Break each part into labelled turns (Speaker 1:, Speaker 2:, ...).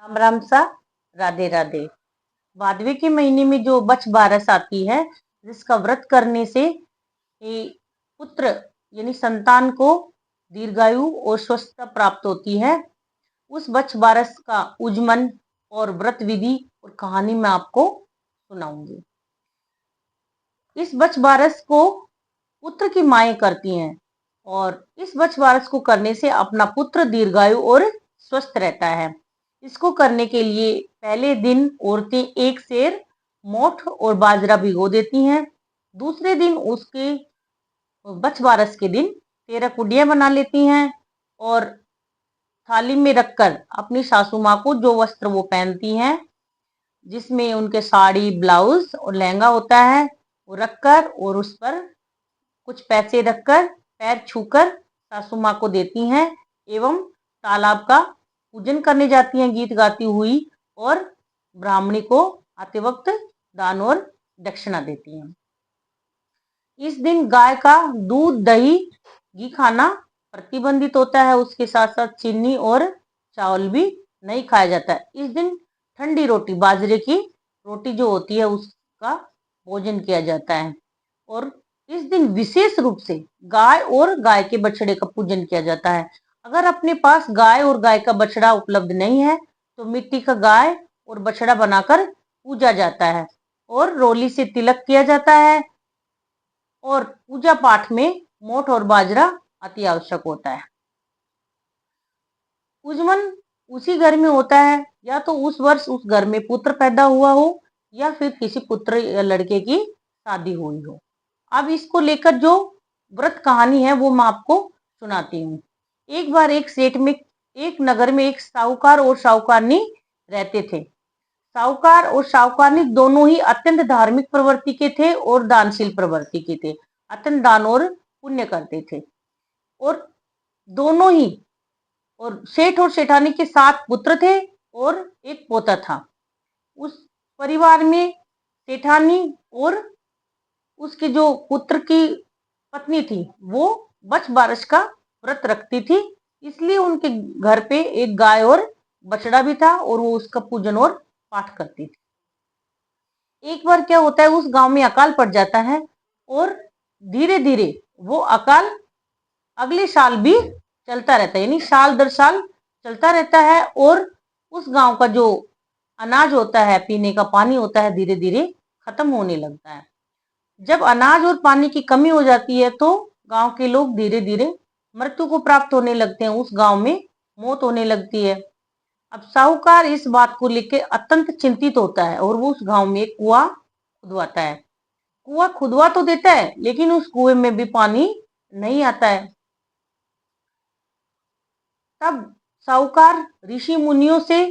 Speaker 1: राम राम सा, राधे राधे। भादवे के महीने में जो बछ बारस आती है, जिसका व्रत करने से पुत्र यानी संतान को दीर्घायु और स्वस्थता प्राप्त होती है। उस बछ बारस का उज्मन और व्रत विधि और कहानी मैं आपको सुनाऊंगी। इस बछ बारस को पुत्र की माएं करती हैं और इस बछ बारस को करने से अपना पुत्र दीर्घायु और स्वस्थ रहता है। इसको करने के लिए पहले दिन औरतें एक सेर मोठ और बाजरा भिगो देती हैं। दूसरे दिन उसके बछ बारस के दिन 13 कुडियां बना लेती हैं और थाली में रखकर अपनी सासू माँ को जो वस्त्र वो पहनती हैं, जिसमें उनके साड़ी ब्लाउज और लहंगा होता है, वो रखकर और उस पर कुछ पैसे रखकर पैर छूकर सासू माँ को देती हैं एवं तालाब का पूजन करने जाती हैं गीत गाती हुई और ब्राह्मणी को आते वक्त दान और दक्षिणा देती हैं। इस दिन गाय का दूध दही घी खाना प्रतिबंधित होता है। उसके साथ साथ चीनी और चावल भी नहीं खाया जाता है। इस दिन ठंडी रोटी बाजरे की रोटी जो होती है उसका भोजन किया जाता है और इस दिन विशेष रूप से गाय और गाय के बछड़े का पूजन किया जाता है। अगर अपने पास गाय और गाय का बछड़ा उपलब्ध नहीं है तो मिट्टी का गाय और बछड़ा बनाकर पूजा जाता है और रोली से तिलक किया जाता है और पूजा पाठ में मोठ और बाजरा अति आवश्यक होता है। उजमन उसी घर में होता है, या तो उस वर्ष उस घर में पुत्र पैदा हुआ हो या फिर किसी पुत्र या लड़के की शादी हुई हो। अब इसको लेकर जो व्रत कहानी है वो मैं आपको सुनाती हूँ। एक बार एक सेठ में एक नगर में एक साहूकार और साहूकारनी रहते थे। साहूकार और साहूकारनी दोनों ही अत्यंत धार्मिक प्रवृत्ति के थे और दानशील प्रवृत्ति के थे। अत्यंत दान और पुण्य करते थे और दोनों ही, और सेठ और सेठानी के 7 पुत्र थे और एक पोता था। उस परिवार में सेठानी और उसके जो पुत्र की पत्नी थी वो बछ बारस का व्रत रखती थी, इसलिए उनके घर पे एक गाय और बछड़ा भी था और वो उसका पूजन और पाठ करती थी। एक बार क्या होता है, उस गांव में अकाल पड़ जाता है और धीरे धीरे वो अकाल अगले साल भी चलता रहता है, यानी साल दर साल चलता रहता है और उस गांव का जो अनाज होता है, पीने का पानी होता है, धीरे धीरे खत्म होने लगता है। जब अनाज और पानी की कमी हो जाती है तो गांव के लोग धीरे धीरे मृत्यु को प्राप्त होने लगते हैं, उस गांव में मौत होने लगती है। अब साहूकार इस बात को लेकर अत्यंत चिंतित होता है और वो उस गांव में एक कुआं खुदवाता है। कुआं खुदवा तो देता है लेकिन उस कुएं में भी पानी नहीं आता है। तब साहूकार ऋषि मुनियों से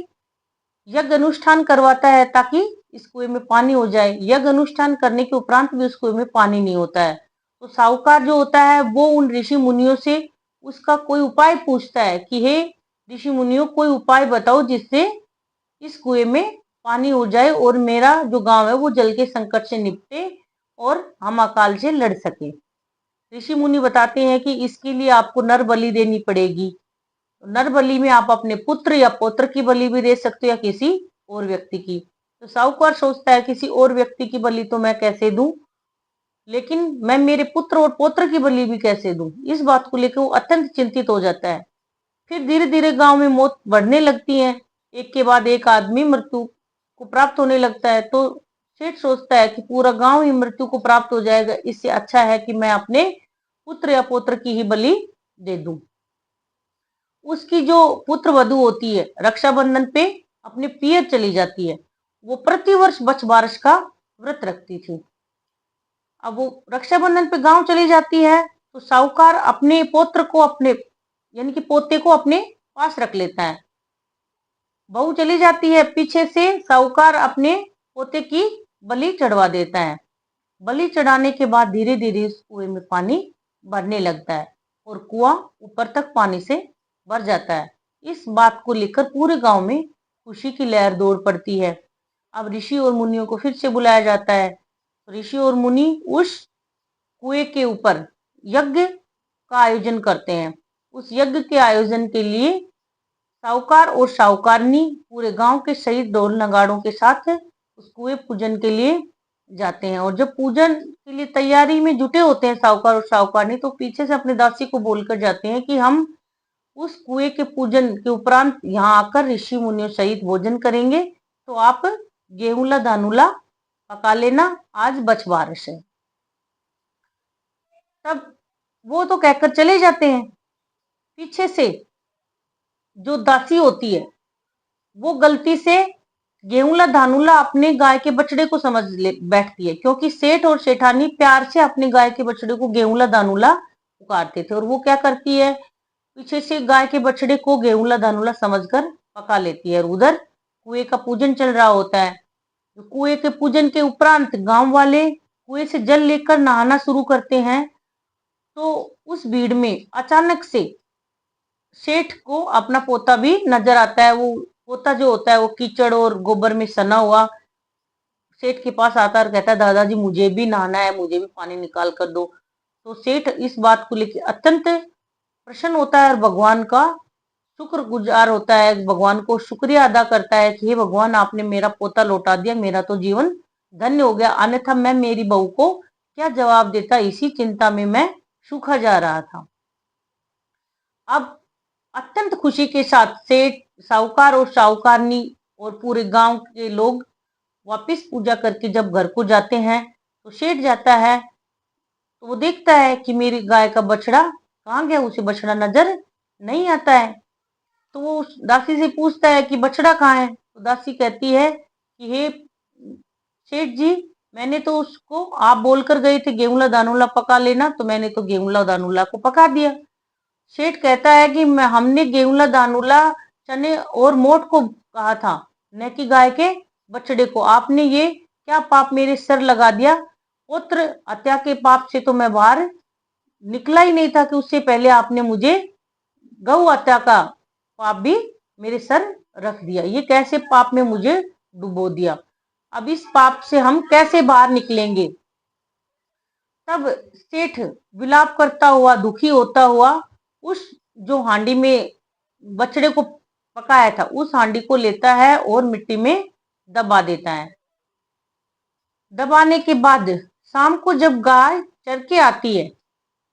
Speaker 1: यज्ञ अनुष्ठान करवाता है ताकि इस कुएं में पानी हो जाए। यज्ञ अनुष्ठान करने के उपरांत भी उस कुएं में पानी नहीं होता है तो साहूकार जो होता है वो उन ऋषि मुनियों से उसका कोई उपाय पूछता है कि हे ऋषि मुनियों, कोई उपाय बताओ जिससे इस कुएं में पानी हो जाए और मेरा जो गांव है वो जल के संकट से निपटे और हम अकाल से लड़ सके। ऋषि मुनि बताते हैं कि इसके लिए आपको नर बलि देनी पड़ेगी। नर बलि में आप अपने पुत्र या पौत्र की बलि भी दे सकते हो या किसी और व्यक्ति की। तो साहूकार सोचता है किसी और व्यक्ति की बलि तो मैं कैसे दूं, लेकिन मैं मेरे पुत्र और पौत्र की बलि भी कैसे दूं। इस बात को लेकर वो अत्यंत चिंतित हो जाता है। फिर धीरे धीरे गांव में मौत बढ़ने लगती है, एक के बाद एक आदमी मृत्यु को प्राप्त होने लगता है। तो सेठ सोचता है कि पूरा गांव ही मृत्यु को प्राप्त हो जाएगा, इससे अच्छा है कि मैं अपने पुत्र या पौत्र की ही बलि दे दूं। उसकी जो पुत्र वधु होती है रक्षाबंधन पे अपने पियर चली जाती है। वो प्रतिवर्ष बछ बारस का व्रत रखती थी। अब वो रक्षाबंधन पे गांव चली जाती है तो साहूकार अपने पौत्र को अपने यानी कि पोते को अपने पास रख लेता है। बहू चली जाती है, पीछे से साहूकार अपने पोते की बलि चढ़वा देता है। बलि चढ़ाने के बाद धीरे धीरे उस कुएं में पानी भरने लगता है और कुआं ऊपर तक पानी से भर जाता है। इस बात को लेकर पूरे गांव में खुशी की लहर दौड़ पड़ती है। अब ऋषि और मुनियों को फिर से बुलाया जाता है। ऋषि और मुनि उस कुएं के ऊपर यज्ञ का आयोजन करते हैं। उस यज्ञ के आयोजन के लिए साहूकार और साहूकारनी पूरे गांव के शहीद ढोल नगाड़ों के साथ उस कुएं पूजन के लिए जाते हैं। और जब पूजन के लिए तैयारी में जुटे होते हैं साहूकार और साहूकारनी, तो पीछे से अपने दासी को बोलकर जाते हैं कि हम उस कुएं के पूजन के उपरांत यहाँ आकर ऋषि मुनियों सहित भोजन करेंगे, तो आप गेहूंला धानुला पका लेना, आज बछबारस है। तब वो तो कहकर चले जाते हैं। पीछे से जो दासी होती है वो गलती से गेहूंला धानुला अपने गाय के बछड़े को समझ ले बैठती है, क्योंकि सेठ और सेठानी प्यार से अपने गाय के बछड़े को गेहूंला धानुला पुकारते थे। और वो क्या करती है, पीछे से गाय के बछड़े को गेहूंला धानुला समझकर पका लेती है। और उधर कुएं का पूजन चल रहा होता है। कुएं के पूजन के उपरांत गांव वाले कुएं से जल लेकर नहाना शुरू करते हैं। तो उस भीड़ में अचानक से सेठ को अपना पोता भी नजर आता है। वो पोता जो होता है वो कीचड़ और गोबर में सना हुआ सेठ के पास आता है और कहता है, दादाजी मुझे भी नहाना है, मुझे भी पानी निकाल कर दो। तो सेठ इस बात को लेकर अत्यंत प्रसन्न होता है और भगवान का शुक्रगुजार होता है, भगवान को शुक्रिया अदा करता है कि हे भगवान, आपने मेरा पोता लौटा दिया, मेरा तो जीवन धन्य हो गया, अन्यथा मैं मेरी बहू को क्या जवाब देता, इसी चिंता में मैं सूखा जा रहा था। अब अत्यंत खुशी के साथ सेठ, साहूकार और साहूकारनी और पूरे गांव के लोग वापस पूजा करके जब घर को जाते हैं, तो सेठ जाता है तो वो देखता है कि मेरी गाय का बछड़ा कहाँ गया, उसे बछड़ा नजर नहीं आता है। तो वो उस दासी से पूछता है कि बछड़ा कहाँ है। तो दासी कहती है कि हे सेठ जी, मैंने तो उसको, आप बोलकर गए थे गेहूंला दानुला पका लेना, तो मैंने तो गेहूंला दानुला को पका दिया। सेठ कहता है कि हमने गेहूंला दानुला चने और मोठ को कहा था, न कि गाय के बछड़े को। आपने ये क्या पाप मेरे सर लगा दिया। पुत्र हत्या के पाप से तो मैं बाहर निकला ही नहीं था कि उससे पहले आपने मुझे गौ हत्या का पाप भी मेरे सर रख दिया। ये कैसे पाप में मुझे डुबो दिया। अब इस पाप से हम कैसे बाहर निकलेंगे। तब सेठ विलाप करता हुआ, दुखी होता हुआ, उस जो हांडी में बछड़े को पकाया था उस हांडी को लेता है और मिट्टी में दबा देता है। दबाने के बाद शाम को जब गाय चर के आती है,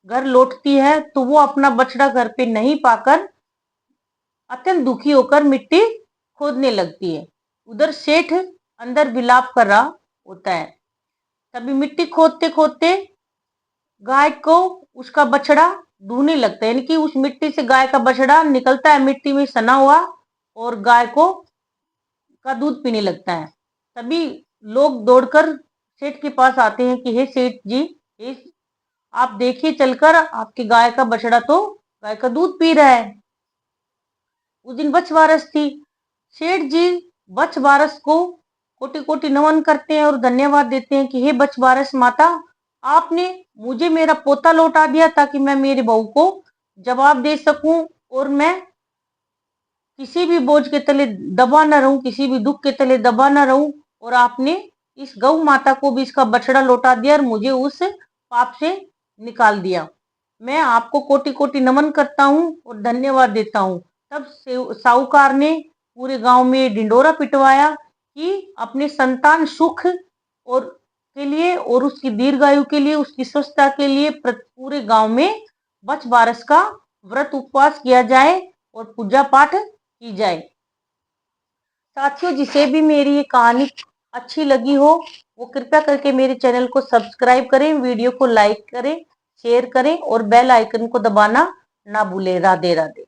Speaker 1: घर लौटती है, तो वो अपना बछड़ा घर पे नहीं पाकर अत्यंत दुखी होकर मिट्टी खोदने लगती है। उधर सेठ अंदर विलाप कर रहा होता है। तभी मिट्टी खोदते खोदते गाय को उसका बछड़ा ढूंढने लगता है, यानी कि उस मिट्टी से गाय का बछड़ा निकलता है, मिट्टी में सना हुआ, और गाय को का दूध पीने लगता है। तभी लोग दौड़कर सेठ के पास आते हैं कि हे सेठ जी, आप देखिए चलकर, आपकी गाय का बछड़ा तो गाय का दूध पी रहा है। उस दिन बछबारस थी। सेठ जी बछबारस को कोटि कोटि नमन करते हैं और धन्यवाद देते हैं कि हे बछबारस माता, आपने मुझे मेरा पोता लौटा दिया ताकि मैं मेरी बहू को जवाब दे सकूं और मैं किसी भी बोझ के तले दबा न रहूं, किसी भी दुख के तले दबा न रहूं। और आपने इस गौ माता को भी इसका बछड़ा लौटा दिया और मुझे उस पाप से निकाल दिया। मैं आपको कोटि कोटि नमन करता हूं और धन्यवाद देता हूं। तब साहूकार ने पूरे गांव में ढिंडोरा पिटवाया कि अपने संतान सुख और के लिए और उसकी दीर्घायु के लिए, उसकी स्वस्थता के लिए पूरे गांव में बछबारस का व्रत उपवास किया जाए और पूजा पाठ की जाए। साथियों, जिसे भी मेरी ये कहानी अच्छी लगी हो वो कृपया करके मेरे चैनल को सब्सक्राइब करें, वीडियो को लाइक करें, शेयर करें और बेल आइकन को दबाना ना भूलें। राधे राधे।